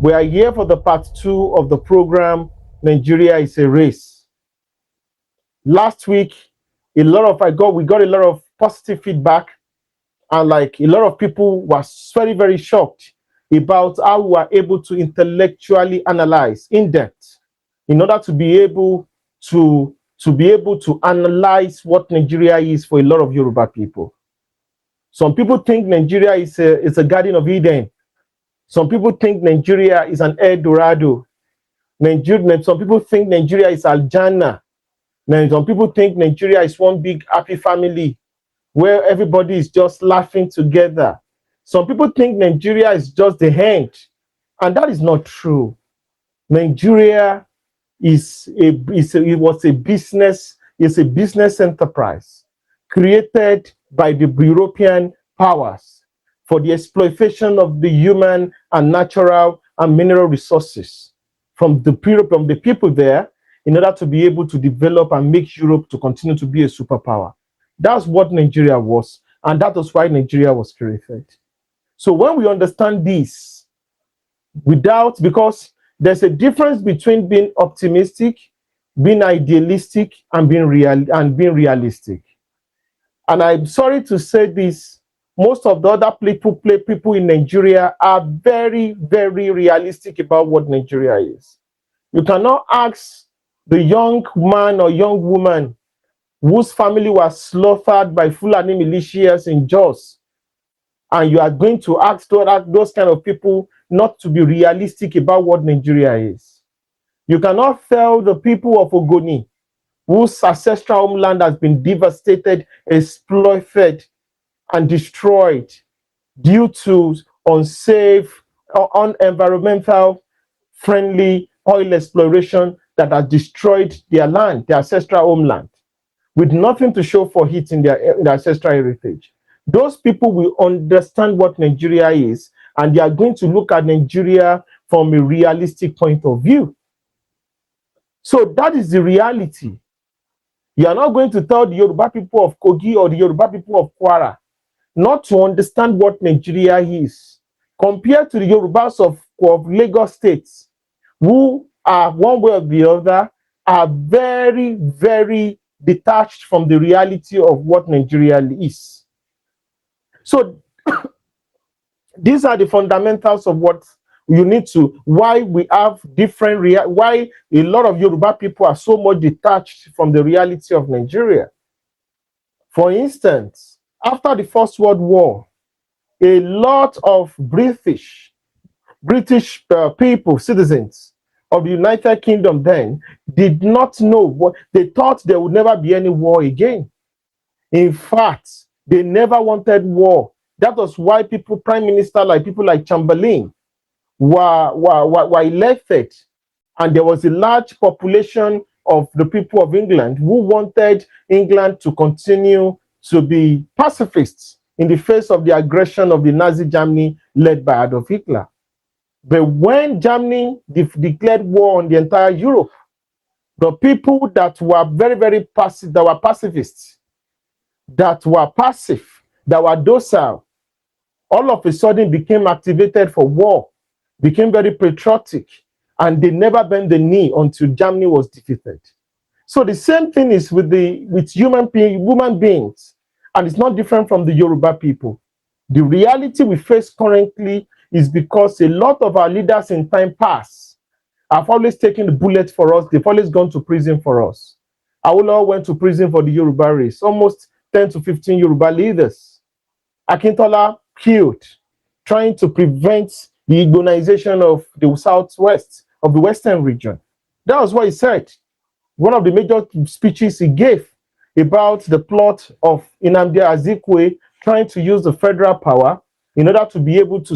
We are here for the part 2 of the program, Nigeria is a Race. Last week, we got a lot of positive feedback, and like a lot of people were very, very shocked about how we were able to intellectually analyze in depth in order to be able to analyze what Nigeria is for a lot of Yoruba people. Some people think Nigeria is a Garden of Eden. Some people think Nigeria is an El Dorado. Some people think Nigeria is Aljana. Some people think Nigeria is one big happy family where everybody is just laughing together. Some people think Nigeria is just the end, and that is not true. Nigeria is a business enterprise created by the European powers for the exploitation of the human and natural and mineral resources from the people there in order to be able to develop and make Europe to continue to be a superpower. That's what Nigeria was, and that was why Nigeria was created. So when we understand this, because there's a difference between being optimistic, being idealistic, and being realistic. And I'm sorry to say this, most of the other people in Nigeria are very, very realistic about what Nigeria is. You cannot ask the young man or young woman whose family was slaughtered by Fulani militias in Jos, and you are going to ask those kind of people not to be realistic about what Nigeria is. You cannot tell the people of Ogoni, whose ancestral homeland has been devastated, exploited, and destroyed due to unsafe or unenvironmental friendly oil exploration that has destroyed their land, their ancestral homeland, with nothing to show for it in their ancestral heritage. Those people will understand what Nigeria is, and they are going to look at Nigeria from a realistic point of view. So that is the reality. You are not going to tell the Yoruba people of Kogi or the Yoruba people of Kwara not to understand what Nigeria is, compared to the Yorubas of Lagos State, who are one way or the other, are very, very detached from the reality of what Nigeria is. So these are the fundamentals of what you need to, why we have why a lot of Yoruba people are so much detached from the reality of Nigeria. For instance, after the First World War, a lot of British people, citizens of the United Kingdom then, did not know what they thought. There would never be any war again. In fact, they never wanted war. That was why prime minister people like Chamberlain were elected, and there was a large population of the people of England who wanted England to continue to be pacifists in the face of the aggression of the Nazi Germany led by Adolf Hitler. But when Germany declared war on the entire Europe, the people that were very, very passive, that were pacifists, that were passive, that were docile, all of a sudden became activated for war, became very patriotic, and they never bent the knee until Germany was defeated. So the same thing is with human beings, and it's not different from the Yoruba people. The reality we face currently is because a lot of our leaders in time past have always taken the bullet for us. They've always gone to prison for us. Awolowo went to prison for the Yoruba race, almost 10 to 15 Yoruba leaders. Akintola killed, trying to prevent the Igboization of the southwest, of the western region. That was what he said. One of the major speeches he gave about the plot of Nnamdi Azikiwe trying to use the federal power in order to be able to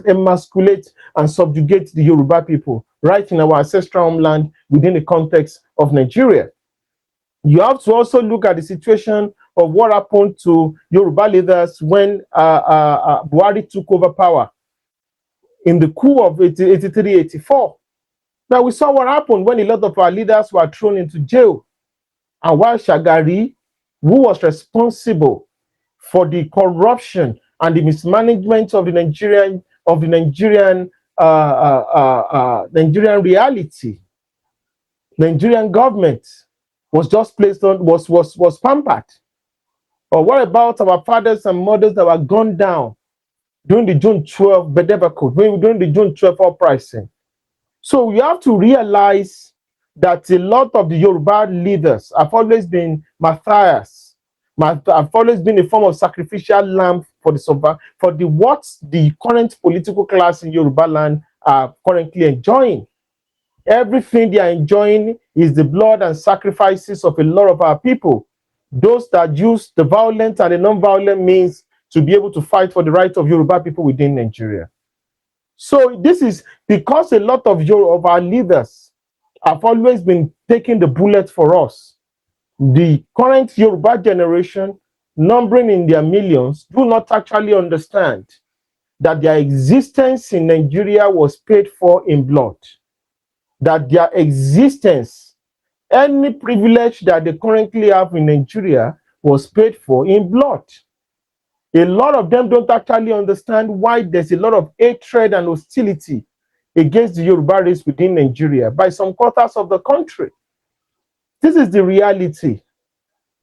emasculate and subjugate the Yoruba people right in our ancestral homeland within the context of Nigeria. You have to also look at the situation of what happened to Yoruba leaders when Buhari took over power in the coup of 83-84. Now we saw what happened when a lot of our leaders were thrown into jail. And while Shagari, who was responsible for the corruption and the mismanagement of the Nigerian Nigerian reality. Nigerian government was just placed on, was pampered. Or what about our fathers and mothers that were gunned down during the June 12 Bedevaco, during the June 12 uprising? So you have to realize that a lot of the Yoruba leaders have always been Matthias, have always been a form of sacrificial lamb for the what the current political class in Yoruba land are currently enjoying. Everything they are enjoying is the blood and sacrifices of a lot of our people, those that use the violent and the non-violent means to be able to fight for the right of Yoruba people within Nigeria. So this is because a lot of our leaders have always been taking the bullet for us. The current Yoruba generation, numbering in their millions, do not actually understand that their existence in Nigeria was paid for in blood. That their existence, any privilege that they currently have in Nigeria, was paid for in blood. A lot of them don't actually understand why there's a lot of hatred and hostility against the Yoruba race within Nigeria by some quarters of the country. This is the reality.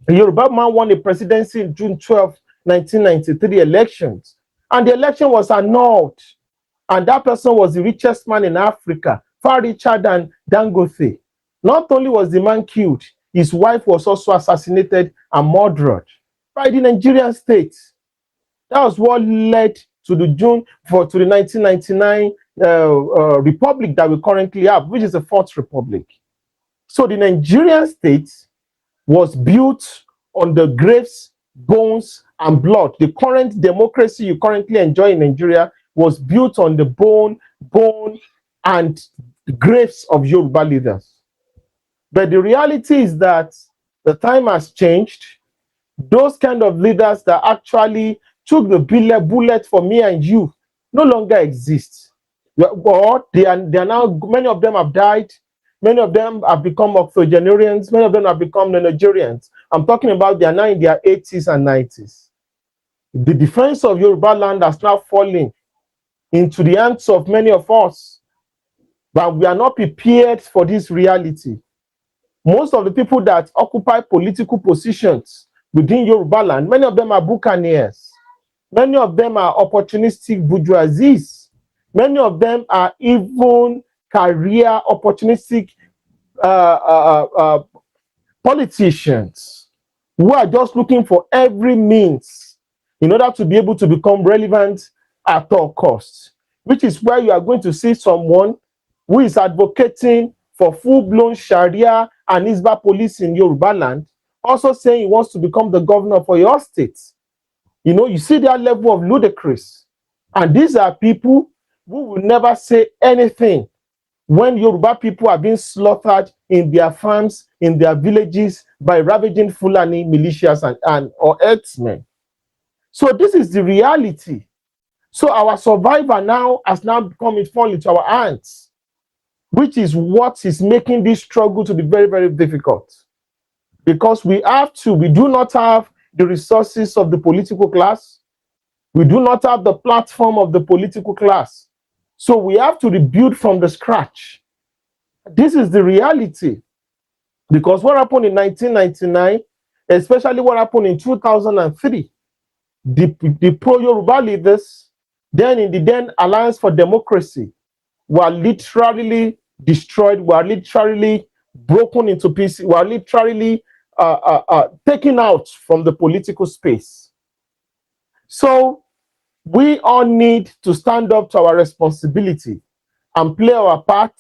The Yoruba man won a presidency in June 12, 1993 elections, and the election was annulled. And that person was the richest man in Africa, far richer than Dangote. Not only was the man killed, his wife was also assassinated and murdered by the Nigerian state. That was what led to the 1999 republic that we currently have, which is the Fourth Republic. So the Nigerian state was built on the graves, bones, and blood. The current democracy you currently enjoy in Nigeria was built on the bone, and the graves of Yoruba leaders. But the reality is that the time has changed. Those kind of leaders that actually took the bullet for me and you no longer exist. Or they are now, many of them have died. Many of them have become octogenarians. Many of them have become Nigerians. I'm talking about they are now in their 80s and 90s. The defense of Yoruba land has now fallen into the hands of many of us, but we are not prepared for this reality. Most of the people that occupy political positions within Yoruba land, many of them are buccaneers. Many of them are opportunistic bourgeoisies. Many of them are even career opportunistic politicians who are just looking for every means in order to be able to become relevant at all costs, which is where you are going to see someone who is advocating for full-blown Sharia and Isba police in Yoruba land, also saying he wants to become the governor for your state. You know, you see that level of ludicrous. And these are people who will never say anything when Yoruba people are being slaughtered in their farms, in their villages, by ravaging Fulani militias or herdsmen. So this is the reality. So our survivor now has now fallen into our hands, which is what is making this struggle to be very, very difficult. Because we do not have the resources of the political class. We do not have the platform of the political class. So we have to rebuild from the scratch. This is the reality. Because what happened in 1999, especially what happened in 2003, the pro-Yoruba leaders, then in the then Alliance for Democracy, were literally destroyed, were literally broken into pieces, were literally taken out from the political space. So we all need to stand up to our responsibility and play our part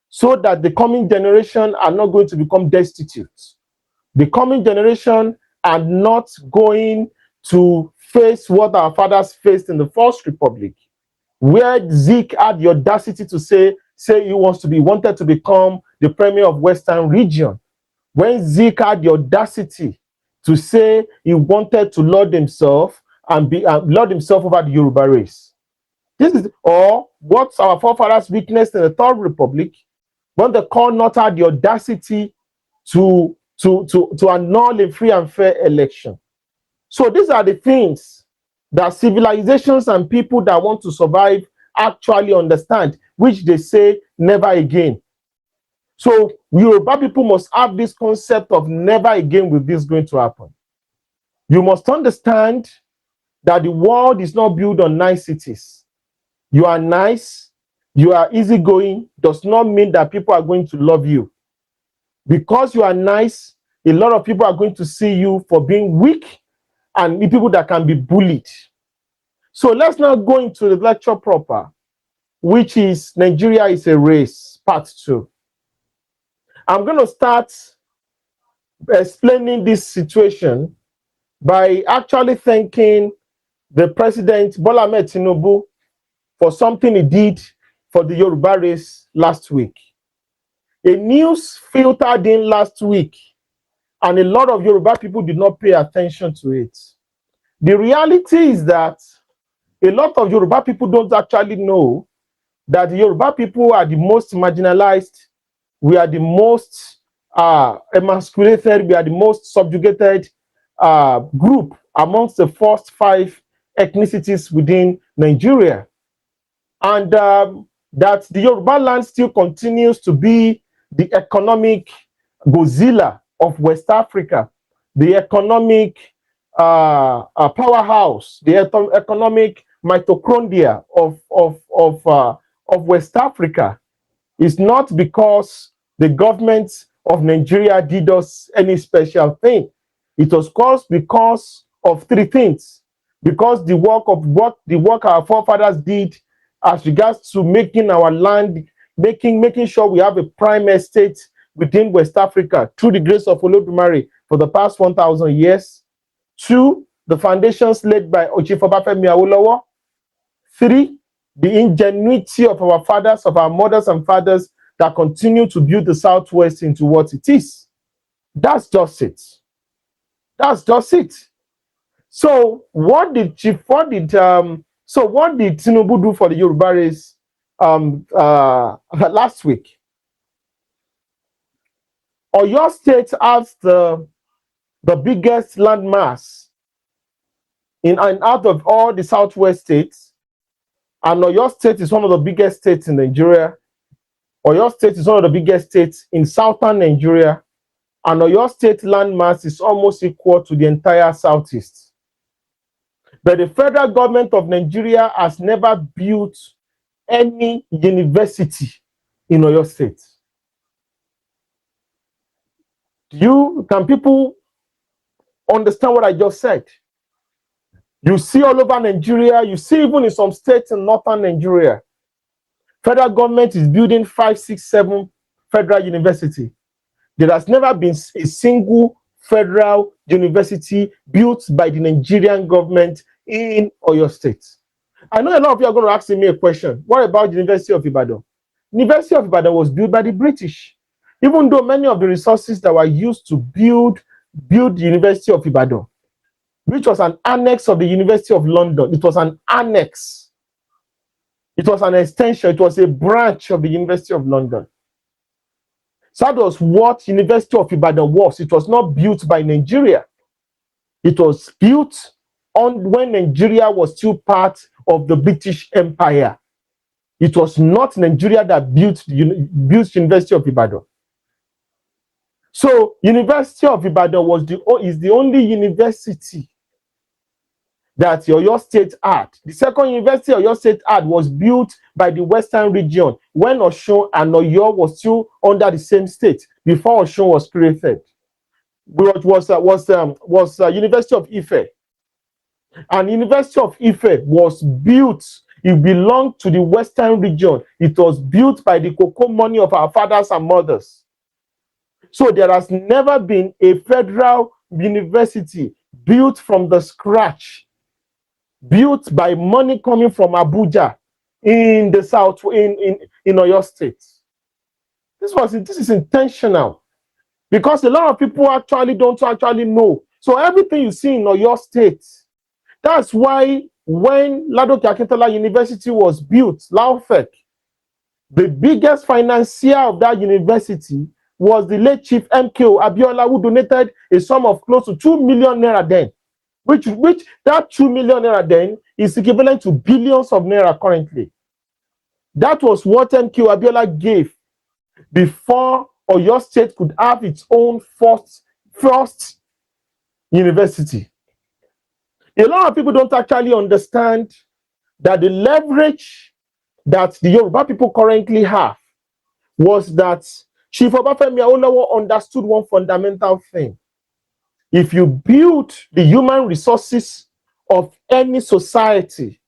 so that the coming generation are not going to become destitute. The coming generation are not going to face what our fathers faced in the First Republic, where Zeke had the audacity to say he wanted to become the premier of Western region. When Zeke had the audacity to say he wanted to lord himself and lord himself over the Yoruba race. This is what our forefathers witnessed in the Third Republic, when the Connaught had the audacity to annul a free and fair election. So these are the things that civilizations and people that want to survive actually understand, which they say never again. So Yoruba people must have this concept of never again will this going to happen. You must understand that the world is not built on niceties. You are nice, you are easygoing, does not mean that people are going to love you. Because you are nice, a lot of people are going to see you for being weak and people that can be bullied. So let's now go into the lecture proper, which is Nigeria is a race, part 2. I'm going to start explaining this situation by actually thanking the President Bola Ahmed Tinubu for something he did for the Yoruba race last week. A news filtered in last week, and a lot of Yoruba people did not pay attention to it. The reality is that a lot of Yoruba people don't actually know that the Yoruba people are the most marginalized, we are the most emasculated, we are the most subjugated group amongst the first 5 ethnicities within Nigeria. And that the Yoruba land still continues to be the economic Godzilla of West Africa, the economic powerhouse, the economic mitochondria of West Africa. Is not because the government of Nigeria did us any special thing. It was caused because of 3 things. Because the work our forefathers did as regards to making our land, making sure we have a prime estate within West Africa through the grace of Olodumare for the past 1,000 years. 2, the foundations laid by Chief Obafemi Awolowo. 3, the ingenuity of our fathers, of our mothers and fathers that continue to build the Southwest into what it is. That's just it. That's just it. So what did Tinubu do for the Yoruba race last week? Oyo State has the biggest landmass in and out of all the Southwest states. And Oyo State is one of the biggest states in Nigeria. Oyo State is one of the biggest states in southern Nigeria. And Oyo State landmass is almost equal to the entire Southeast. But the federal government of Nigeria has never built any university in Oyo State. Can people understand what I just said? You see all over Nigeria, you see even in some states in northern Nigeria, federal government is building 5, 6, 7 federal university. There has never been a single federal university built by the Nigerian government in Oyo State. I know a lot of you are going to ask me a question. What about the University of Ibadan? University of Ibadan was built by the British. Even though many of the resources that were used to build the University of Ibadan, which was an annex of the University of London. It was an annex. It was an extension. It was a branch of the University of London. So that was what University of Ibadan was. It was not built by Nigeria. It was built when Nigeria was still part of the British Empire. It was not Nigeria that built University of Ibadan. So University of Ibadan is the only university that Oyo State had. The second university Oyo State had was built by the Western region when Osun and Oyo was still under the same state before Osun was created. Which was University of Ife. And University of Ife was built, it belonged to the Western region. It was built by the cocoa money of our fathers and mothers. So there has never been a federal university built from the scratch, built by money coming from Abuja in the south, in Oyo State. This is intentional because a lot of people don't actually know. So everything you see in Oyo State, that's why when Ladoke Akintola University was built, Laufek, the biggest financier of that university was the late Chief MKO Abiola, who donated a sum of close to 2 million naira then, which that 2 million naira then is equivalent to billions of naira currently. That was what MK Abiola gave before Oyo State could have its own first university. A lot of people don't actually understand that the leverage that the Yoruba people currently have was that Chief Obafemi Awolowo understood one fundamental thing. If you build the human resources of any society,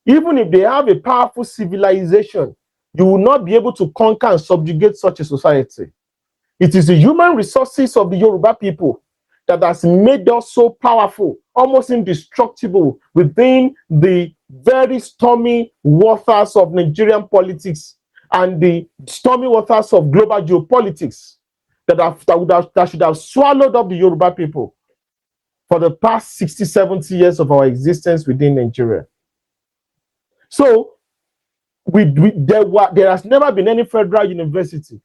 even if they have a powerful civilization, you will not be able to conquer and subjugate such a society. It is the human resources of the Yoruba people that has made us so powerful, almost indestructible within the very stormy waters of Nigerian politics and the stormy waters of global geopolitics that should have swallowed up the Yoruba people for the past 60, 70 years of our existence within Nigeria. So there has never been any federal university.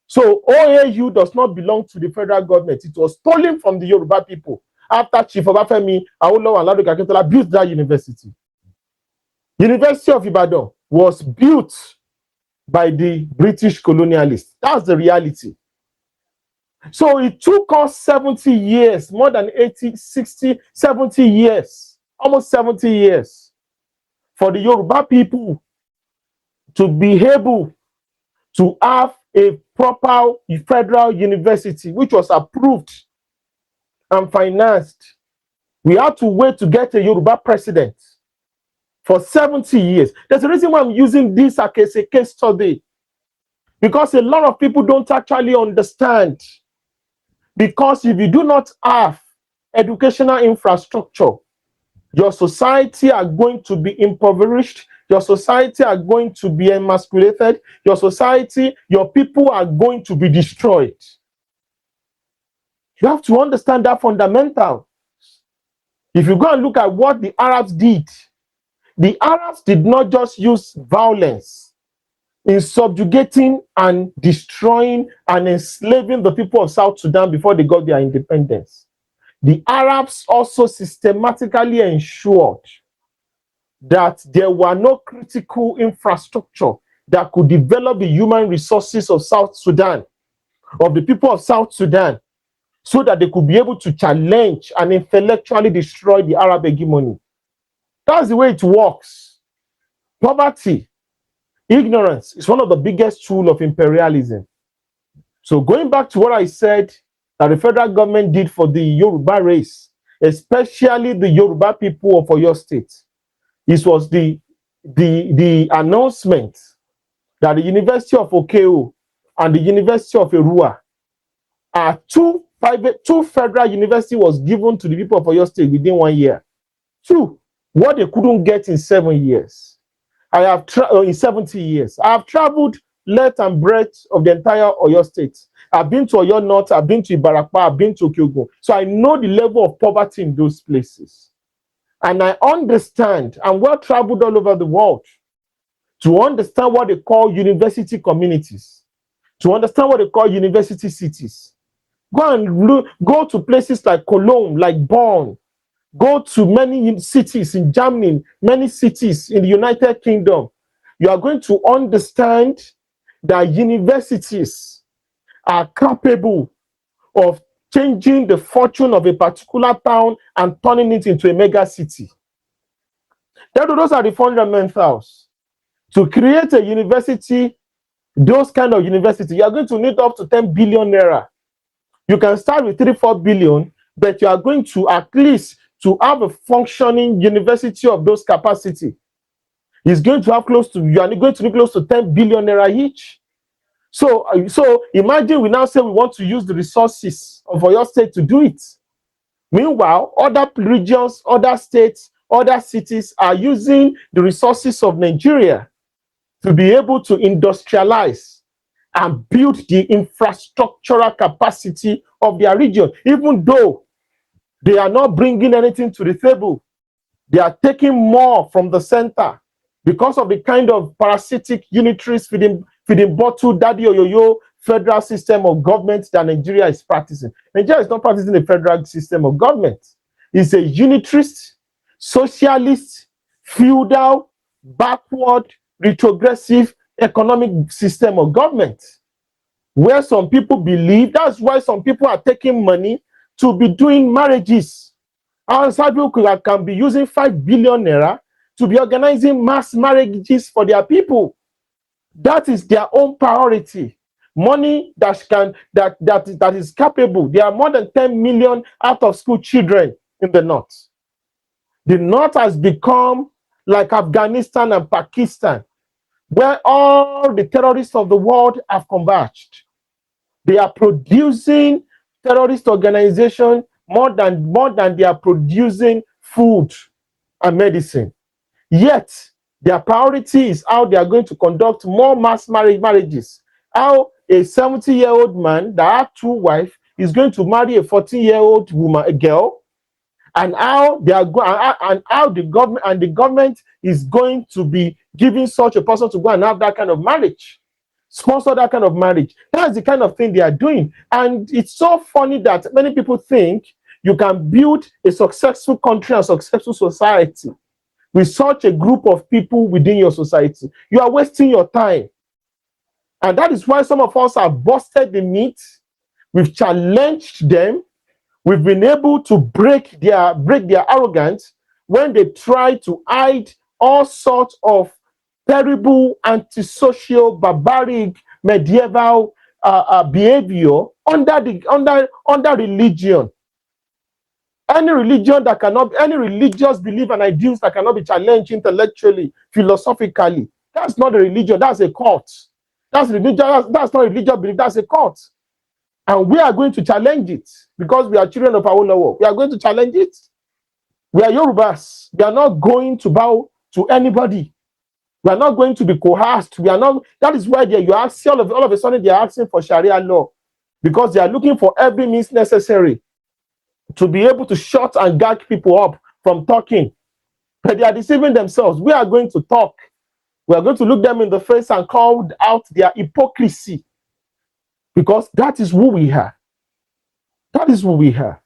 So OAU does not belong to the federal government. It was stolen from the Yoruba people after Chief Obafemi Awolowo and Ladoke Akintola built that university. University of Ibadan was built by the British colonialists. That's the reality. So it took us 70 years, more than 80, 60, 70 years, almost 70 years, for the Yoruba people to be able to have a proper federal university, which was approved and financed. We had to wait to get a Yoruba president for 70 years. There's a reason why I'm using this as a case study, because a lot of people don't actually understand. Because if you do not have educational infrastructure, your society are going to be impoverished, your society are going to be emasculated, your society, your people are going to be destroyed. You have to understand that fundamental. If you go and look at what the Arabs did, the Arabs did not just use violence in subjugating and destroying and enslaving the people of South Sudan before they got their independence. The Arabs also systematically ensured that there were no critical infrastructure that could develop the human resources of South Sudan, of the people of South Sudan, so that they could be able to challenge and intellectually destroy the Arab hegemony. That's the way it works. Poverty, ignorance is one of the biggest tools of imperialism. So going back to what I said that the federal government did for the Yoruba race, especially the Yoruba people of Oyo State, this was the announcement that the University of Okeo and the University of Erua are two federal universities was given to the people of Oyo State within 1 year. Two, what they couldn't get in 7 years. In 70 years. I have traveled length and breadth of the entire Oyo State. I've been to Oyo North, I've been to Ibarapa, I've been to Okyogun. So I know the level of poverty in those places. And I understand, I'm well traveled all over the world to understand what they call university communities, to understand what they call university cities. Go to places like Cologne, like Bonn. Go to many cities in Germany, many cities in the United Kingdom. You are going to understand that universities are capable of changing the fortune of a particular town and turning it into a mega city. Those are the fundamentals. To create a university, those kind of university, you are going to need up to 10 billion naira. You can start with 3-4 billion, but you are going to at least to have a functioning university of those capacity. Is going to have you are going to be close to 10 billion naira each. So imagine we now say we want to use the resources of Oyo State to do it. Meanwhile, other regions, other states, other cities are using the resources of Nigeria to be able to industrialize and build the infrastructural capacity of their region, even though they are not bringing anything to the table. They are taking more from the center because of the kind of parasitic unitarist feeding bottle daddy or yo-yo federal system of government that Nigeria is practicing. Nigeria is not practicing a federal system of government. It's a unitarist, socialist, feudal, backward, retrogressive economic system of government, where some people believe, that's why some people are taking money to be doing marriages. And some people can be using 5 billion naira to be organizing mass marriages for their people. That is their own priority. Money that is capable. There are more than 10 million out of school children in the north. The north has become like Afghanistan and Pakistan, where all the terrorists of the world have converged. They are producing terrorist organization more than they are producing food and medicine. Yet, their priority is how they are going to conduct more mass marriages. How a 70-year-old man that has 2 wives is going to marry a 14-year-old woman, a girl, and how they are and how the government is going to be giving such a person to go and have that kind of marriage, sponsor that kind of marriage. That's the kind of thing they are doing. And it's so funny that many people think you can build a successful country and successful society with such a group of people within your society. You are wasting your time. And that is why some of us have busted the myth. We've challenged them. We've been able to break their arrogance when they try to hide all sorts of terrible, antisocial, barbaric, medieval behavior under religion. Any religion that cannot, any religious belief and ideals that cannot be challenged intellectually, philosophically, that's not a religion, that's a cult. That's religion, that's not a religious belief, that's a cult. And we are going to challenge it because we are children of our own world. We are going to challenge it. We are Yorubas. We are not going to bow to anybody. We are not going to be coerced. We are not. That is why you ask all of a sudden they are asking for Sharia law, because they are looking for every means necessary to be able to shut and gag people up from talking. But they are deceiving themselves. We are going to talk. We are going to look them in the face and call out their hypocrisy. Because that is who we are. That is who we are.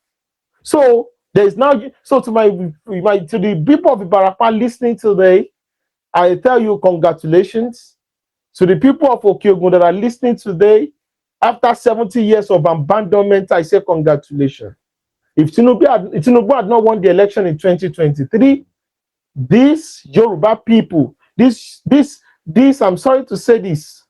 So there is now. So to the people of Ibarapa listening today, I tell you congratulations. To the people of Okiogun that are listening today, after 70 years of abandonment, I say congratulations. If Tinubu had not won the election in 2023, these Yoruba people, this I'm sorry to say this,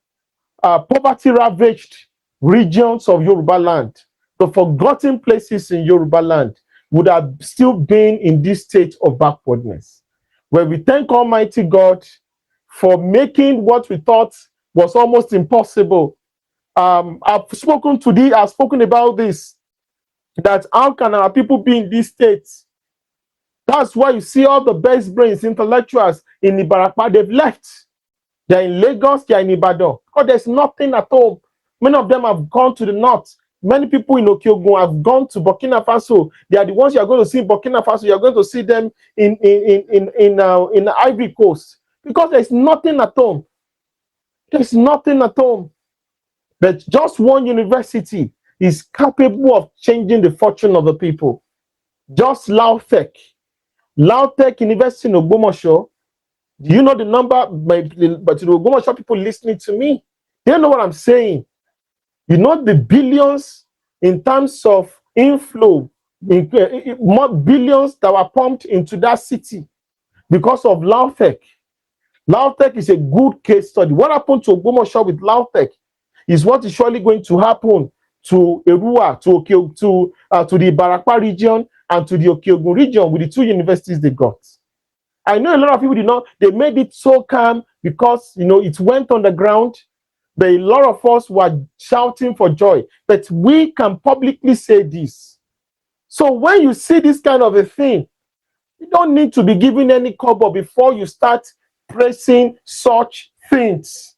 poverty-ravaged regions of Yoruba land, the forgotten places in Yoruba land, would have still been in this state of backwardness. Where we thank Almighty God for making what we thought was almost impossible. I've spoken about this, that how can our people be in these states? That's why you see all the best brains, intellectuals in Ibarapa, they've left. They're in Lagos, they're in Ibadan, because there's nothing at home. Many of them have gone to the north. Many people in Okiogun have gone to Burkina Faso. They are the ones you are going to see in Burkina Faso. You are going to see them in the Ivory Coast, because there's nothing at home. There's nothing at home. But just one university is capable of changing the fortune of the people. Just Lautech University in Ogbomoso. Do you know the number? But to the Ogbomoso people listening to me, they know what I'm saying. You know the billions in terms of inflow, more billions that were pumped into that city because of Lautech. Lautech is a good case study. What happened to Ogbomoso with Lautech is what is surely going to happen to Erua, to the Ibarapa region and to the Okiogun region with the 2 universities they got. I know a lot of people did not, they made it so calm because, it went on the ground. But a lot of us were shouting for joy. But we can publicly say this. So when you see this kind of a thing, you don't need to be given any cover before you start praising such things.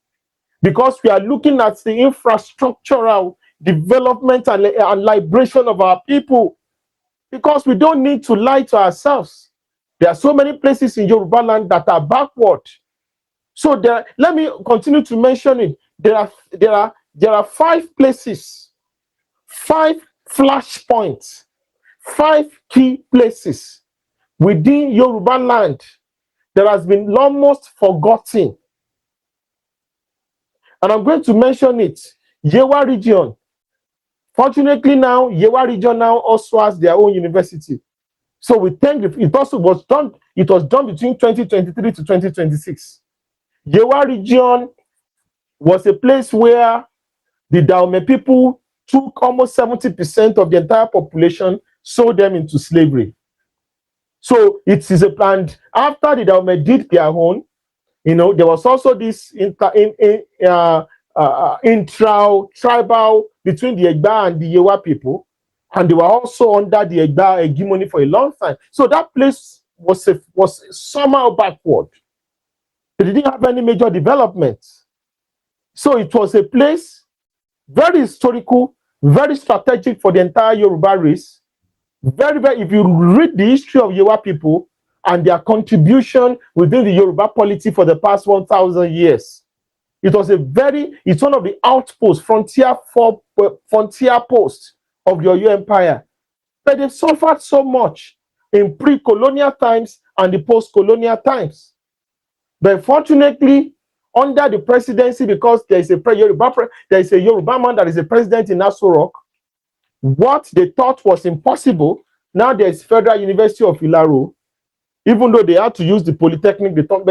Because we are looking at the infrastructural development and liberation of our people. Because we don't need to lie to ourselves. There are so many places in Yoruba land that are backward. So let me continue to mention it. There are 5 places, 5 flashpoints, 5 key places within Yoruba land that has been almost forgotten. And I'm going to mention it. Yewa region. Fortunately now, Yewa region now also has their own university. So we think it also was done, it was done between 2023 to 2026. Yewa region was a place where the Dahomey people took almost 70% of the entire population, sold them into slavery. So it is a, and after the Dahomey did their own, you know, there was also this intra-tribal between the Egba and the Yewa people, and they were also under the Egba hegemony for a long time. So that place was somehow backward. They didn't have any major development. So it was a place very historical, very strategic for the entire Yoruba race. Very, very, if you read the history of Yewa people and their contribution within the Yoruba polity for the past 1,000 years, it's one of the outposts, frontier posts of the Oyo Empire. But they've suffered so much in pre-colonial times and the post-colonial times. But fortunately, under the presidency, because there is a Yoruba man that is a president in Aso Rock, what they thought was impossible, now there is Federal University of Ilaro, even though they had to use the polytechnic, but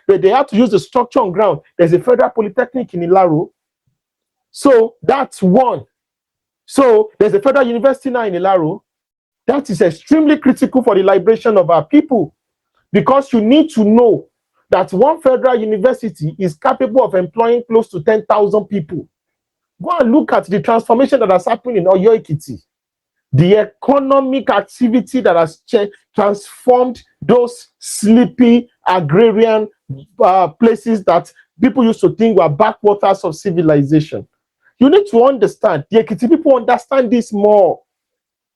they had to use the structure on ground. There's a Federal Polytechnic in Ilaro. So that's one. So there's a Federal University now in Ilaro. That is extremely critical for the liberation of our people, because you need to know that one federal university is capable of employing close to 10,000 people. Go and look at the transformation that has happened in Oyo Ekiti. The economic activity that has transformed those sleepy agrarian places that people used to think were backwaters of civilization. You need to understand, the Ekiti people understand this more.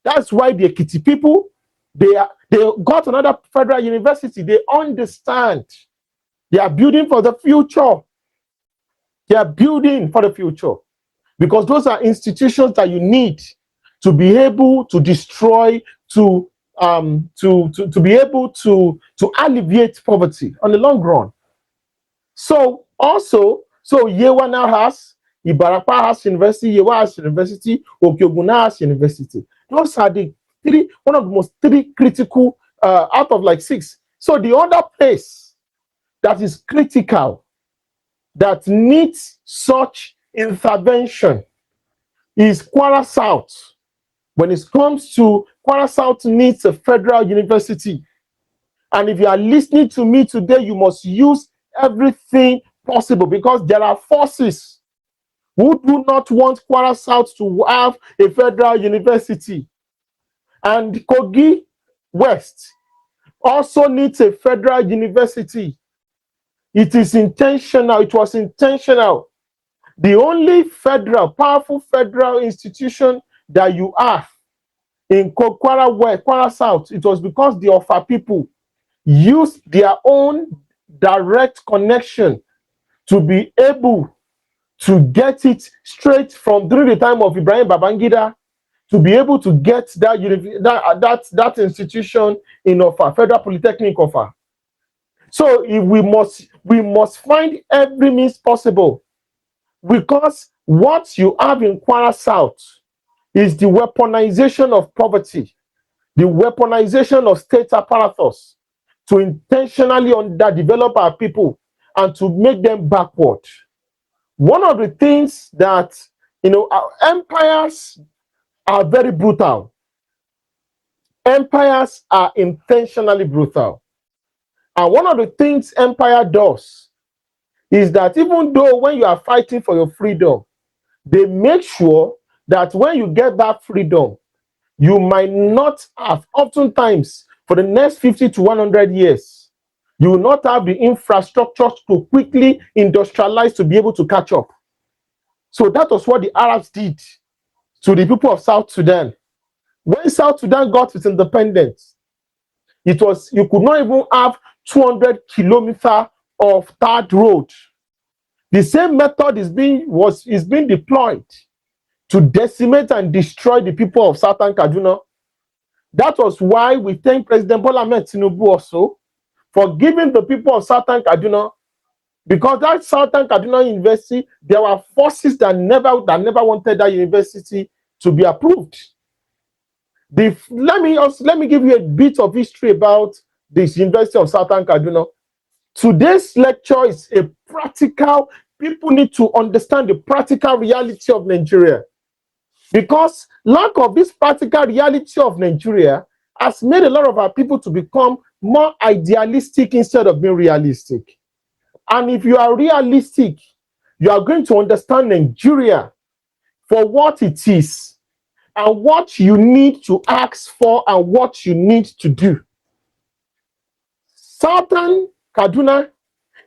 That's why the Ekiti people, they got another federal university. They understand. They are building for the future. They are building for the future. Because those are institutions that you need to be able to destroy, to be able to alleviate poverty on the long run. So also, Yewa now has, Ibarapa has university, Yewa has university, Okeoguna has university. Those are one of the most critical out of like 6. So the other place that is critical, that needs such intervention, is Kwara South. When it comes to Kwara South, needs a federal university. And if you are listening to me today, you must use everything possible, because there are forces who do not want Kwara South to have a federal university. And Kogi West also needs a federal university. It is intentional. It was intentional. The only powerful federal institution that you have in Kwara South, it was because the Ofa people used their own direct connection to be able to get it straight from during the time of Ibrahim Babangida, to be able to get that institution in Ofa, Federal Polytechnic Ofa. So we must find every means possible, because what you have in Kwara South is the weaponization of poverty, the weaponization of state apparatus to intentionally underdevelop our people and to make them backward. One of the things that, our empires are very brutal. Empires are intentionally brutal. And one of the things empire does is that even though when you are fighting for your freedom, they make sure that when you get that freedom, you might not have, oftentimes for the next 50 to 100 years, you will not have the infrastructure to quickly industrialize to be able to catch up. So that was what the Arabs did to the people of South Sudan. When South Sudan got its independence, you could not even have 200 kilometers of tarred road. The same method is being deployed to decimate and destroy the people of Southern Kaduna. That was why we thank President Bola Ahmed Tinubu also for giving the people of Southern Kaduna Because that Southern Kaduna University, there were forces that never wanted that university to be approved. Let me give you a bit of history about this University of Southern Kaduna. Today's lecture is a practical. People need to understand the practical reality of Nigeria, because lack of this practical reality of Nigeria has made a lot of our people to become more idealistic instead of being realistic. And if you are realistic, you are going to understand Nigeria for what it is and what you need to ask for and what you need to do. Southern Kaduna,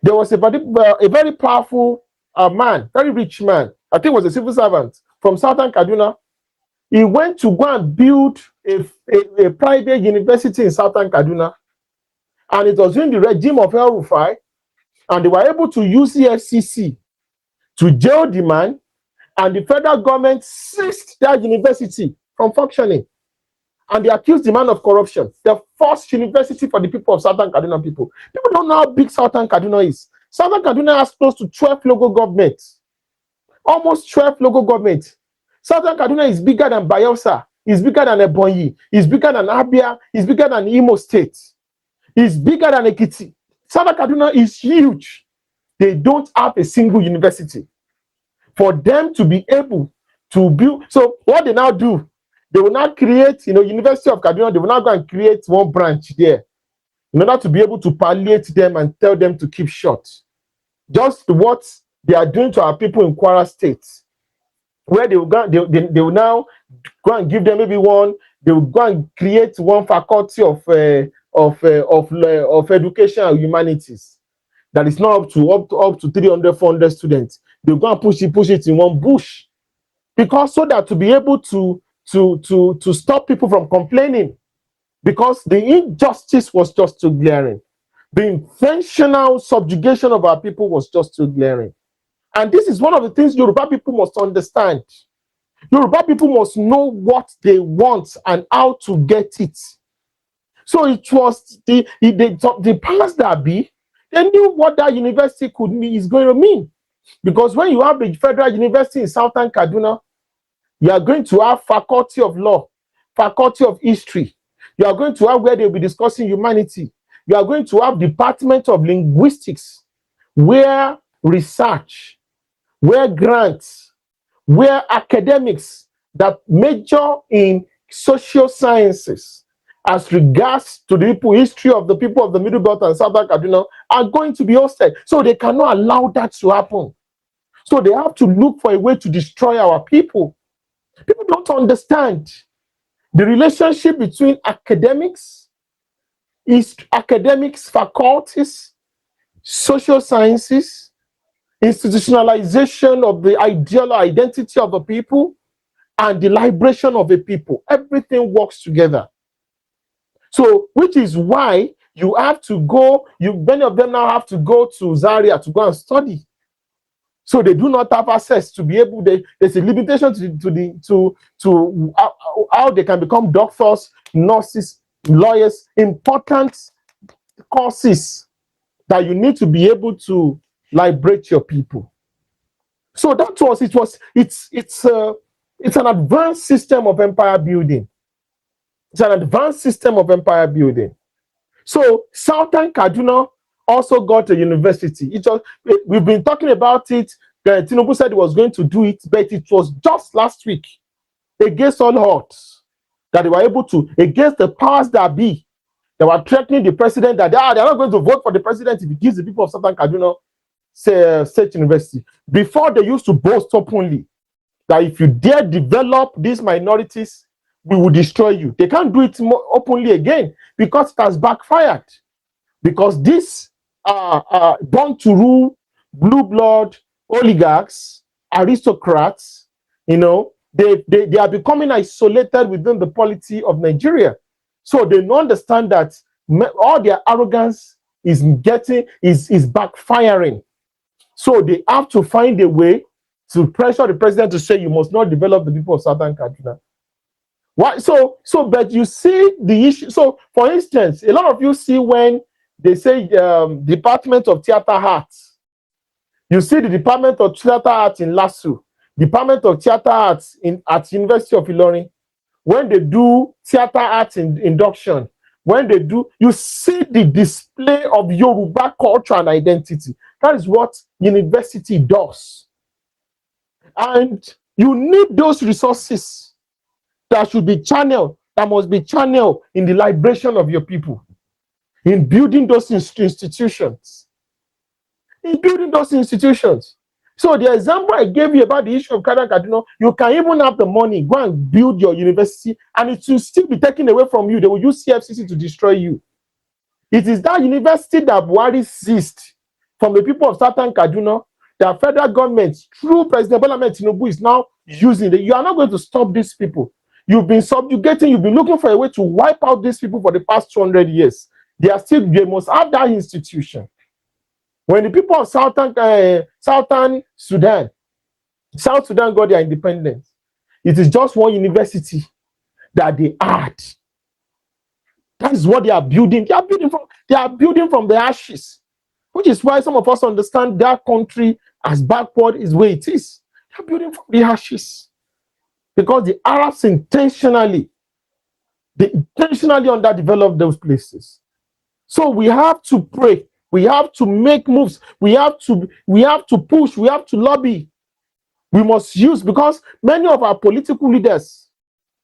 there was a very powerful man, very rich man. I think was a civil servant from Southern Kaduna. He went to go and build a private university in Southern Kaduna. And it was in the regime of El Rufai. And they were able to use the FCC to jail the man. And the federal government seized that university from functioning. And they accused the man of corruption. The first university for the people of Southern Kaduna people. People don't know how big Southern Kaduna is. Southern Kaduna has close to 12 local governments. Almost 12 local governments. Southern Kaduna is bigger than Bayelsa. It's bigger than Ebonyi. It's bigger than Abia. It's bigger than Imo State. It's bigger than Ekiti. Southern Kaduna is huge. They don't have a single university. For them to be able to build, so what they now do, they will now create, University of Kaduna, they will now go and create one branch there in order to be able to palliate them and tell them to keep short. Just what they are doing to our people in Kwara State, where they will now go and give them maybe one, they will go and create one faculty of education and humanities that is now up to 300, 400 students. They go and push it in one bush, because so that to be able to stop people from complaining, because the injustice was just too glaring. The intentional subjugation of our people was just too glaring. And this is one of the things Yoruba people must understand. Yoruba people must know what they want and how to get it. So it was the powers that be, they knew what that university is going to mean. Because when you have a federal university in Southern Kaduna, you are going to have faculty of law, faculty of history. You are going to have where they'll be discussing humanity. You are going to have department of linguistics, where research, where grants, where academics that major in social sciences as regards to the history of the people of the Middle Belt and Southern Kaduna are going to be hosted. So they cannot allow that to happen. So they have to look for a way to destroy our people. People don't understand the relationship between academics, faculties, social sciences, institutionalization of the ideal identity of the people, and the liberation of a people. Everything works together. So, which is why you have to go, many of them now have to go to Zaria to go and study. So they do not have access to be able, there's a limitation to how they can become doctors, nurses, lawyers, important courses that you need to be able to liberate your people. So it's an advanced system of empire building. It's an advanced system of empire building. So Southern Kaduna also got a university. We've been talking about it. Tinubu said he was going to do it, but it was just last week, against all odds, that they were able to, against the powers that be, they were threatening the president that they're not going to vote for the president if he gives the people of Southern Kaduna State University. Before, they used to boast openly that if you dare develop these minorities, we will destroy you. They can't do it more openly again because it has backfired. Because these born to rule, blue blood oligarchs, aristocrats, they are becoming isolated within the polity of Nigeria. So they don't understand that all their arrogance is backfiring. So they have to find a way to pressure the president to say, you must not develop the people of Southern Kaduna. Why? But you see the issue. So, for instance, a lot of you see when they say Department of Theatre Arts, You see the Department of Theatre Arts in Lasso, Department of Theatre Arts at University of Ilorin. When they do theatre arts induction, when they do, you see the display of Yoruba culture and identity. That is what university does. And you need those resources that should be channeled, that must be channeled in the liberation of your people, in building those institutions. In building those institutions. So the example I gave you about the issue of Kaduna, you can even have the money, go and build your university, and it will still be taken away from you. They will use CFCC to destroy you. It is that university that Buhari seized from the people of Southern Kaduna, the federal government, through President Bola Ahmed Tinubu, is now using it. You are not going to stop these people. You've been subjugating, you've been looking for a way to wipe out these people for the past 200 years. They must have that institution. When the people of South Sudan got their independence, it is just one university that they had. That is what they are building. They are building from the ashes, which is why some of us understand that country as backward is where it is. They are building from the ashes because the Arabs intentionally underdeveloped those places. So we have to pray. We have to make moves. We have to push. We have to lobby. We must use, because many of our political leaders,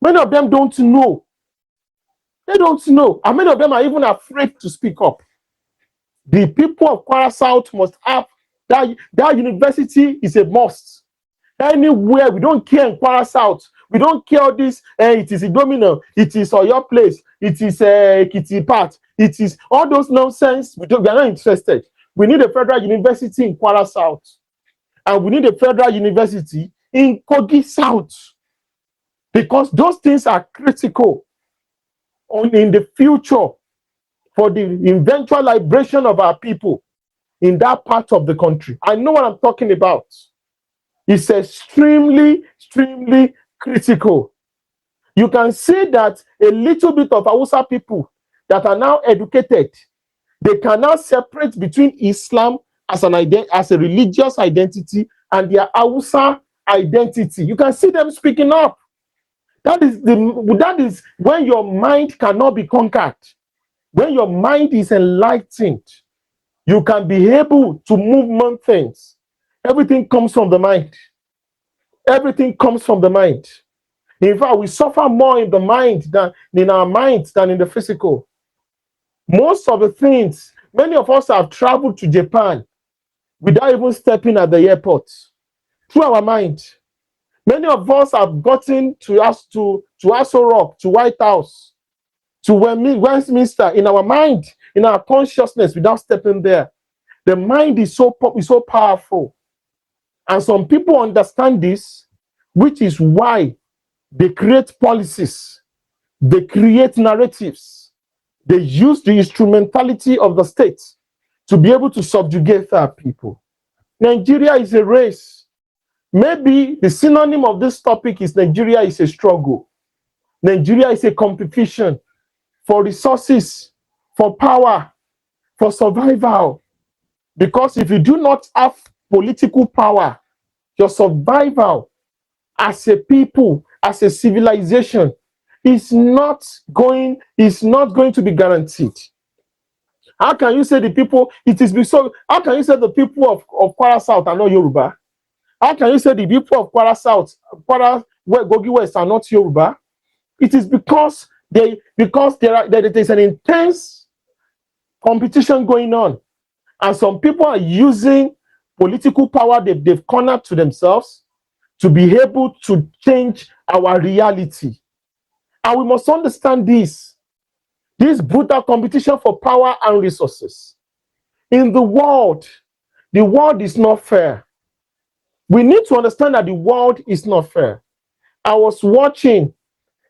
many of them don't know. They don't know. And many of them are even afraid to speak up. The people of Kwara South must have that university is a must. Anywhere, we don't care in Kwara South. We don't care all this. It is a domino. It is your place. It is Kitty Part. It is all those nonsense. We are not interested. We need a federal university in Kwara South. And we need a federal university in Kogi South. Because those things are critical in the future for the eventual liberation of our people in that part of the country. I know what I'm talking about. It's extremely, extremely critical. You can see that a little bit of Hausa people that are now educated, they can now separate between Islam as a religious identity and their Hausa identity. You can see them speaking up. That is when your mind cannot be conquered. When your mind is enlightened, you can be able to move mountains. Everything comes from the mind. Everything comes from the mind. In fact, we suffer more in the mind than in our minds than in the physical. Most of the things, many of us have traveled to Japan without even stepping at the airport through our mind. Many of us have gotten to Aso Rock, to White House, to Westminster in our mind, in our consciousness, without stepping there. The mind is so powerful. And some people understand this, which is why they create policies, they create narratives, they use the instrumentality of the state to be able to subjugate our people. Nigeria is a race. Maybe the synonym of this topic is Nigeria is a struggle. Nigeria is a competition for resources, for power, for survival. Because if you do not have political power, your survival as a people, as a civilization, is not going to be guaranteed. How can you say the people, how can you say the people of Kwara South are not Yoruba? How can you say the people of Kwara South, Gogi West are not Yoruba? It is because there is an intense competition going on. And some people are using political power they've cornered to themselves to be able to change our reality. And we must understand this brutal competition for power and resources. In the world is not fair. We need to understand that the world is not fair. I was watching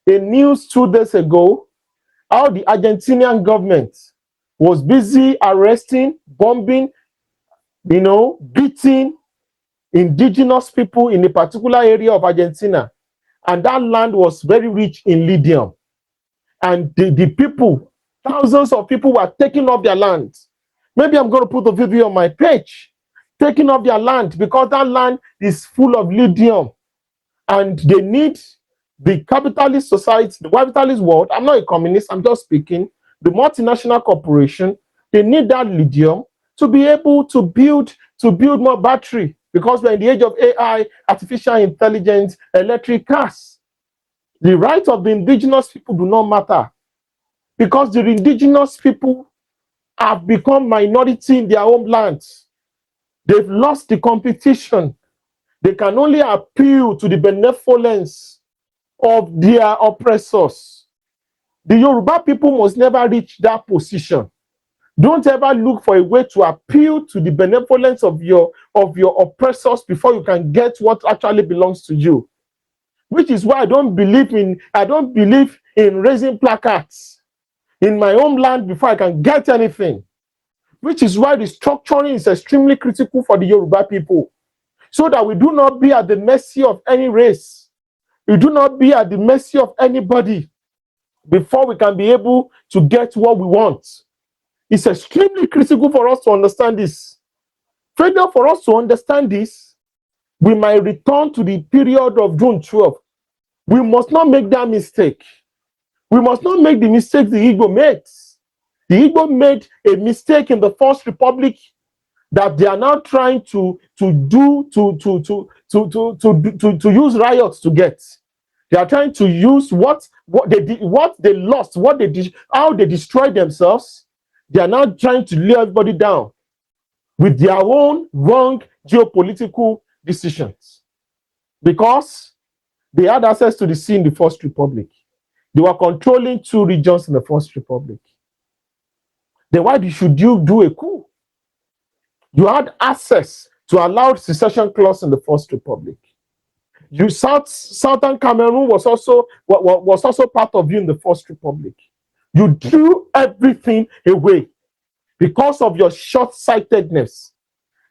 a news 2 days ago how the Argentinian government was busy arresting, bombing, beating indigenous people in a particular area of Argentina. And that land was very rich in lithium. And the people, thousands of people were taking off their lands. Maybe I'm going to put the video on my page. taking off their land because that land is full of lithium, and they need the capitalist society, the capitalist world. I'm not a communist, I'm just speaking. The multinational corporation, they need that lithium to be able to build more battery, because we're in the age of AI, artificial intelligence, electric cars. The rights of the indigenous people do not matter, because the indigenous people have become minority in their homelands. They've lost the competition. They can only appeal to the benevolence of their oppressors. The Yoruba people must never reach that position. Don't ever look for a way to appeal to the benevolence of your oppressors before you can get what actually belongs to you. Which is why I don't believe in raising placards in my homeland before I can get anything. Which is why the structuring is extremely critical for the Yoruba people, so that we do not be at the mercy of any race. We do not be at the mercy of anybody before we can be able to get what we want. It's extremely critical for us to understand this. Failure for us to understand this, we might return to the period of June 12. We must not make that mistake. We must not make the mistake the Igbo makes. The Igbo made a mistake in the First Republic that they are now trying to use riots to get. They are trying to use what they lost, how they destroyed themselves. They are now trying to lay everybody down with their own wrong geopolitical decisions, because they had access to the sea in the First Republic. They were controlling 2 regions in the First Republic. Then why should you do a coup? You had access to allow secession clause in the First Republic. Southern Cameroon was also part of you in the First Republic. You threw everything away because of your short-sightedness,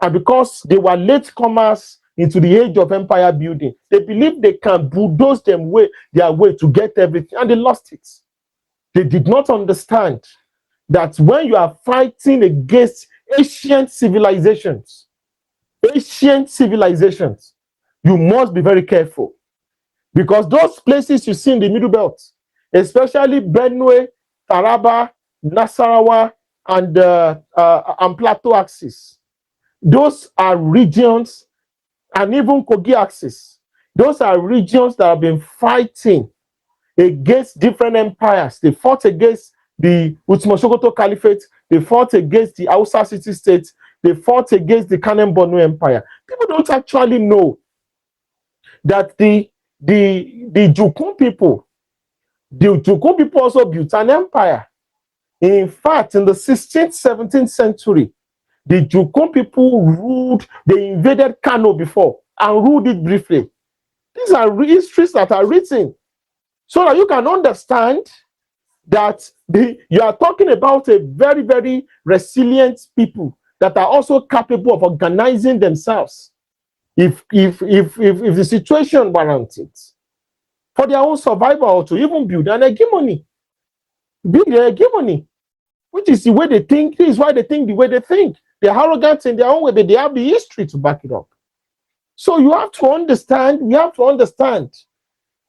and because they were latecomers into the age of empire building. They believed they can bulldoze their way to get everything, and they lost it. They did not understand that when you are fighting against ancient civilizations, you must be very careful, because those places you see in the Middle Belt, especially Benue, Taraba, Nasarawa, and Plateau axis, those are regions, and even Kogi axis, those are regions that have been fighting against different empires. They fought against the Utsimo-Sokoto Caliphate, they fought against the Hausa city states, they fought against the Kanem Borno Empire. People don't actually know that the Jukun people also built an empire. In fact, in the 16th, 17th century, the Jukun people they invaded Kano before and ruled it briefly. These are histories that are written, so that you can understand that you are talking about a very, very resilient people that are also capable of organizing themselves if the situation warrants it, for their own survival, or to even build an hegemony. Which is the way they think. This is why they think the way they think. They're arrogant in their own way, but they have the history to back it up. So we have to understand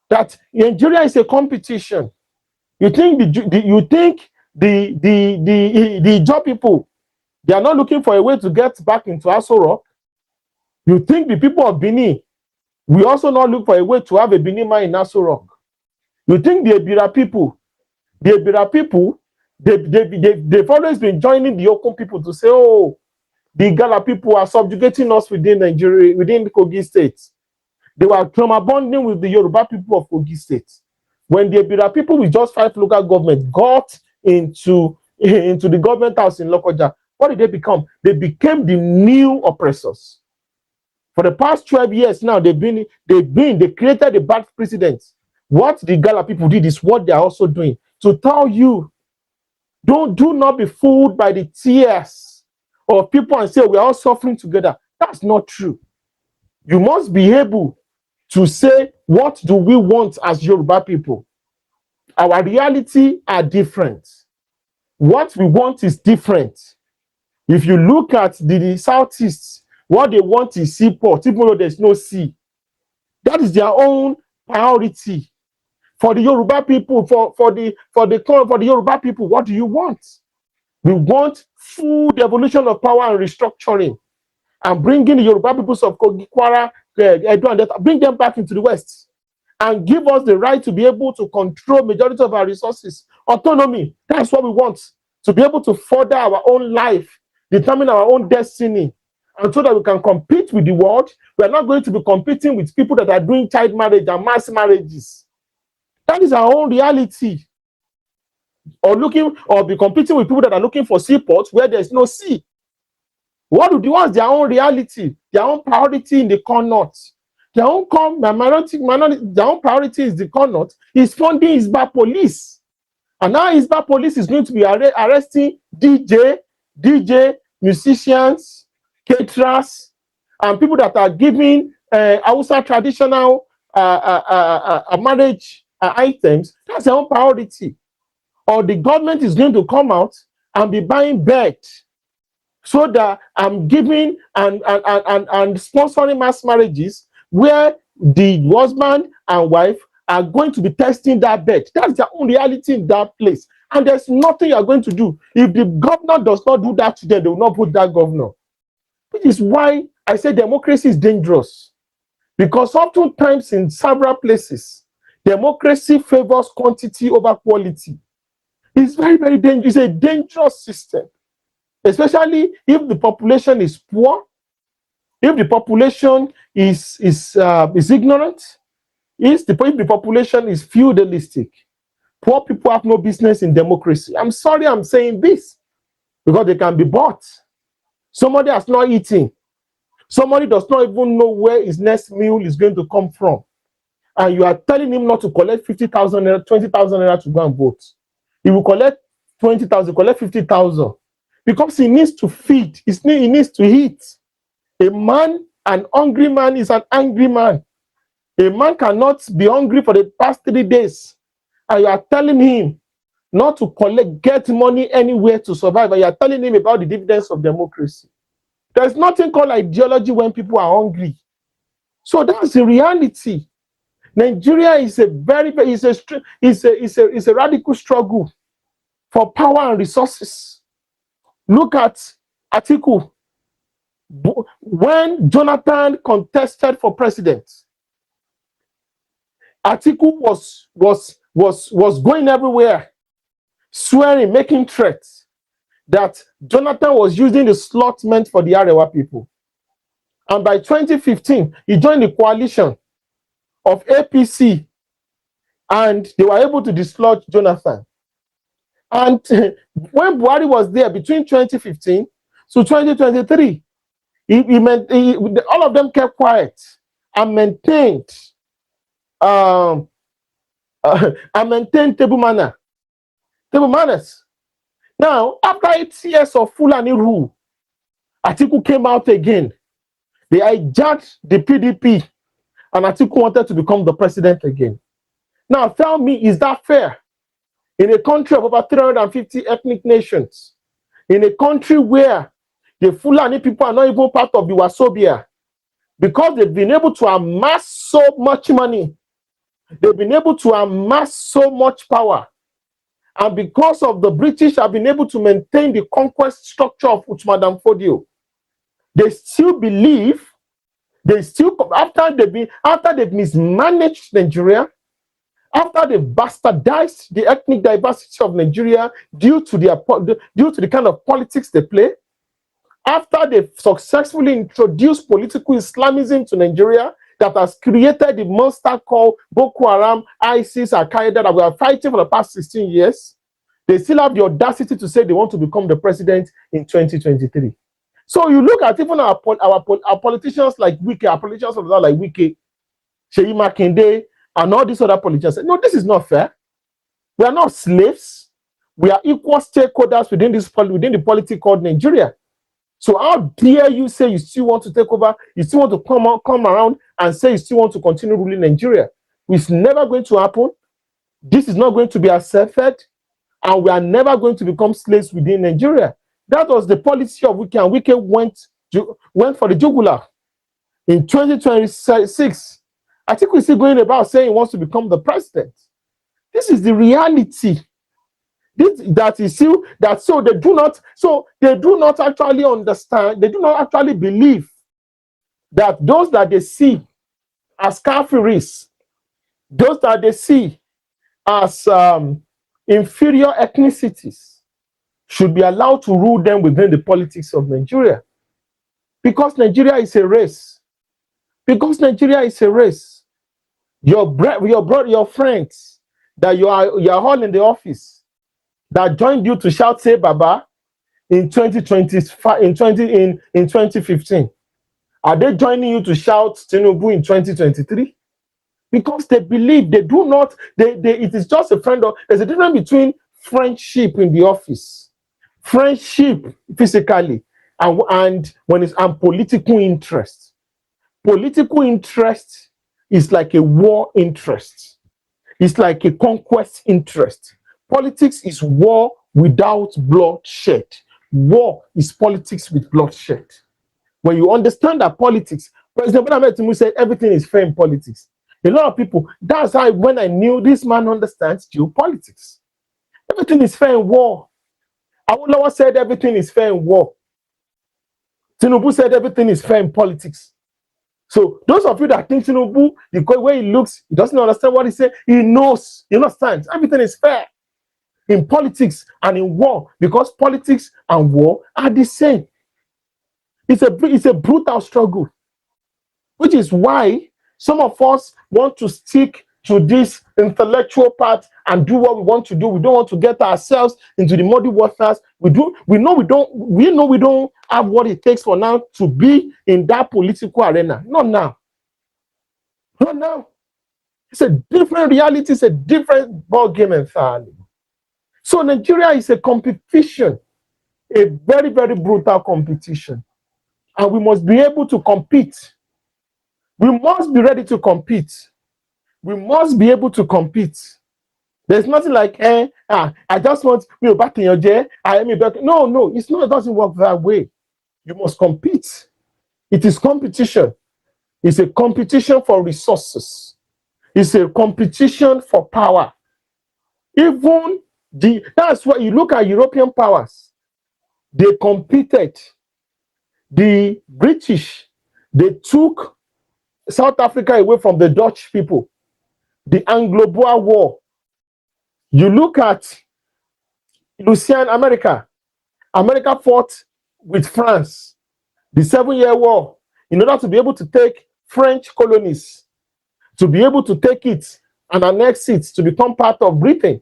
that Nigeria is a competition. You think the job people, they are not looking for a way to get back into Aso Rock? You think the people of Benin, we also not look for a way to have a Benin mine in Aso Rock? You think the Ebira people, they've always been joining the Okun people to say, oh, the Gala people are subjugating us within Nigeria, within the Kogi State. They were trauma bonding with the Yoruba people of Kogi State. When the Ebira people with just 5 local governments got into the government house in Lokoja, what did they become? They became the new oppressors. For the past 12 years now, they created a bad precedent. What the Gala people did is what they are also doing. To tell you, do not be fooled by the tears of people and say we are all suffering together. That's not true. You must be able to say, what do we want as Yoruba people? Our reality are different. What we want is different. If you look at the Southeast, What they want is seaport, even though there's no sea. That is their own priority. For the Yoruba people, for the Yoruba people, what do you want? We want full devolution of power and restructuring, and bringing the Yoruba peoples of Kwara, Edo, and Delta, bring them back into the West, and give us the right to be able to control majority of our resources. Autonomy, that's what we want, to be able to further our own life, determine our own destiny, and so that we can compete with the world. We are not going to be competing with people that are doing child marriage and mass marriages. That is our own reality. Or be competing with people that are looking for seaports where there's no sea. What's their own reality, their own priority in the core north? Their own priority is the core north, is funding Hisbah police. And now Hisbah police is going to be arresting DJ, musicians, caterers, and people that are giving Hausa traditional marriage items. That's their own priority. Or the government is going to come out and be buying bed, so that I'm giving and sponsoring mass marriages where the husband and wife are going to be testing that bed. That's their own reality in that place. And there's nothing you're going to do. If the governor does not do that to them, they will not put that governor. Which is why I say democracy is dangerous. Because oftentimes in several places, democracy favors quantity over quality. It's very, very dangerous. It's a dangerous system. Especially if the population is poor, if the population is ignorant, if the population is feudalistic. Poor people have no business in democracy. I'm sorry I'm saying this, because they can be bought. Somebody has not eaten. Somebody does not even know where his next meal is going to come from. And you are telling him not to collect 50,000 naira, 20,000 naira to go and vote. He will collect 20,000, collect 50,000. Because he needs to feed, he needs to eat. An hungry man is an angry man. A man cannot be hungry for the past 3 days. And you are telling him not to get money anywhere to survive. And you are telling him about the dividends of democracy. There's nothing called ideology when people are hungry. So that's the reality. Nigeria is a radical struggle for power and resources. Look at Atiku. When Jonathan contested for president, Atiku was going everywhere, swearing, making threats that Jonathan was using the slot meant for the Arewa people. And by 2015, he joined the coalition of APC, and they were able to dislodge Jonathan. And when Buhari was there between 2015 to 2023, all of them kept quiet and maintained table manners. Now, after 8 years of Fulani rule, Atiku came out again. They hijacked the PDP, and Atiku wanted to become the president again. Now, tell me, is that fair? In a country of over 350 ethnic nations, in a country where the Fulani people are not even part of the Wasobia, because they've been able to amass so much money, they've been able to amass so much power, and because of the British have been able to maintain the conquest structure of Madam Fodio, they still believe, after they've mismanaged Nigeria, after they bastardized the ethnic diversity of Nigeria due to the kind of politics they play, after they've successfully introduced political Islamism to Nigeria that has created the monster called Boko Haram, ISIS, Al-Qaeda that we are fighting for the past 16 years, they still have the audacity to say they want to become the president in 2023. So you look at even our politicians like Wike, our politicians like Wike, Seyi Makinde, and all these other politicians. No, this is not fair. We are not slaves. We are equal stakeholders within the polity called Nigeria. So how dare you say you still want to take over, you still want to come around and say you still want to continue ruling Nigeria? It's never going to happen. This is not going to be accepted, and we are never going to become slaves within Nigeria. That was the policy of Wike, and Wike went went for the jugular. In 2026, I think we're still going about saying he wants to become the president. This is the reality. That is still that so they do not actually understand, they do not actually believe that those that they see as Kafiris, those that they see as inferior ethnicities should be allowed to rule them within the politics of Nigeria. Because Nigeria is a race. Because Nigeria is a race. Your friends that you are all in the office that joined you to shout say Baba in 2025 in 2015. Are they joining you to shout Tinubu in 2023? Because they believe it is just a friend of, there's a difference between friendship in the office, friendship physically, and when it's political interest. Political interest is like a war interest. It's like a conquest interest. Politics is war without bloodshed. War is politics with bloodshed. When you understand that politics, President Bola Ahmed Tinubu said everything is fair in politics. A lot of people, that's how when I knew this man understands geopolitics. Everything is fair in war. Awolowo said everything is fair in war. Tinubu said everything is fair in politics. So those of you that think Tinubu, the way he looks, he doesn't understand what he said, he knows, he understands. Everything is fair in politics and in war, because politics and war are the same. It's a brutal struggle, which is why some of us want to stick to this intellectual part and do what we want to do. We don't want to get ourselves into the muddy waters. We know we don't have what it takes for now to be in that political arena. Not now. Not now. It's a different reality. It's a different ball game entirely. So Nigeria is a competition, a very, very brutal competition. And we must be able to compete. We must be ready to compete. We must be able to compete. There's nothing like, I just want me back in your jail. No, it's not. It doesn't work that way. You must compete. It is competition. It's a competition for resources. It's a competition for power. That's why you look at European powers. They competed. The British, they took South Africa away from the Dutch people. The Anglo-Boer War. You look at Louisiana, America. America fought with France. The 7-year war, in order to be able to take French colonies, to be able to take it and annex it to become part of Britain.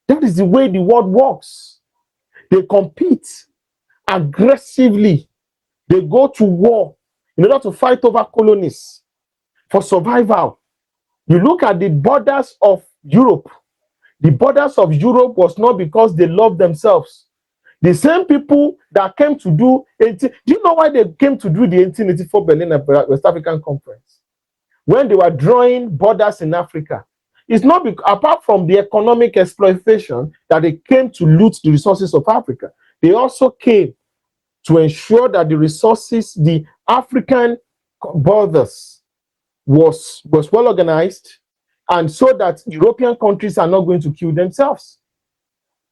That is the way the world works. They compete aggressively. They go to war in order to fight over colonies for survival. You look at the borders of Europe. The borders of Europe was not because they loved themselves. The same people that came to do do you know why they came to do the 1884 Berlin West African Conference? When they were drawing borders in Africa, it's not apart from the economic exploitation that they came to loot the resources of Africa. They also came to ensure that the resources, the African borders, was well organized, and so that European countries are not going to kill themselves,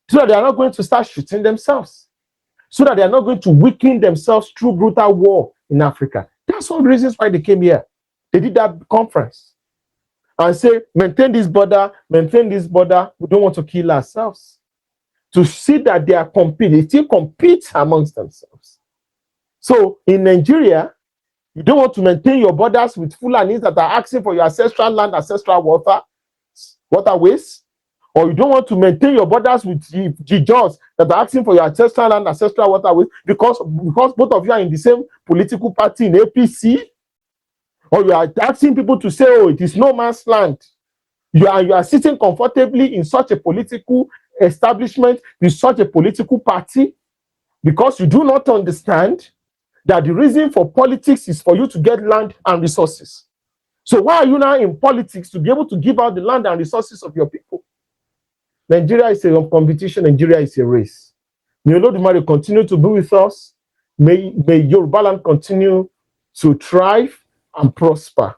so that they are not going to start shooting themselves, so that they are not going to weaken themselves through brutal war in Africa. That's one of the reasons why they came here. They did that conference and say, maintain this border, we don't want to kill ourselves. To see that they are competing, they still compete amongst themselves. So in Nigeria, you don't want to maintain your borders with Fulanis that are asking for your ancestral land, ancestral waterways, or you don't want to maintain your borders with Jijos that are asking for your ancestral land, ancestral waterways, because both of you are in the same political party in APC, or you are asking people to say, oh, it is no man's land. You are sitting comfortably in such a political establishment, with such a political party, because you do not understand that the reason for politics is for you to get land and resources. So why are you now in politics? To be able to give out the land and resources of your people. Nigeria is a competition. Nigeria is a race. May Olodumare continue to be with us. May Yoruba land continue to thrive and prosper.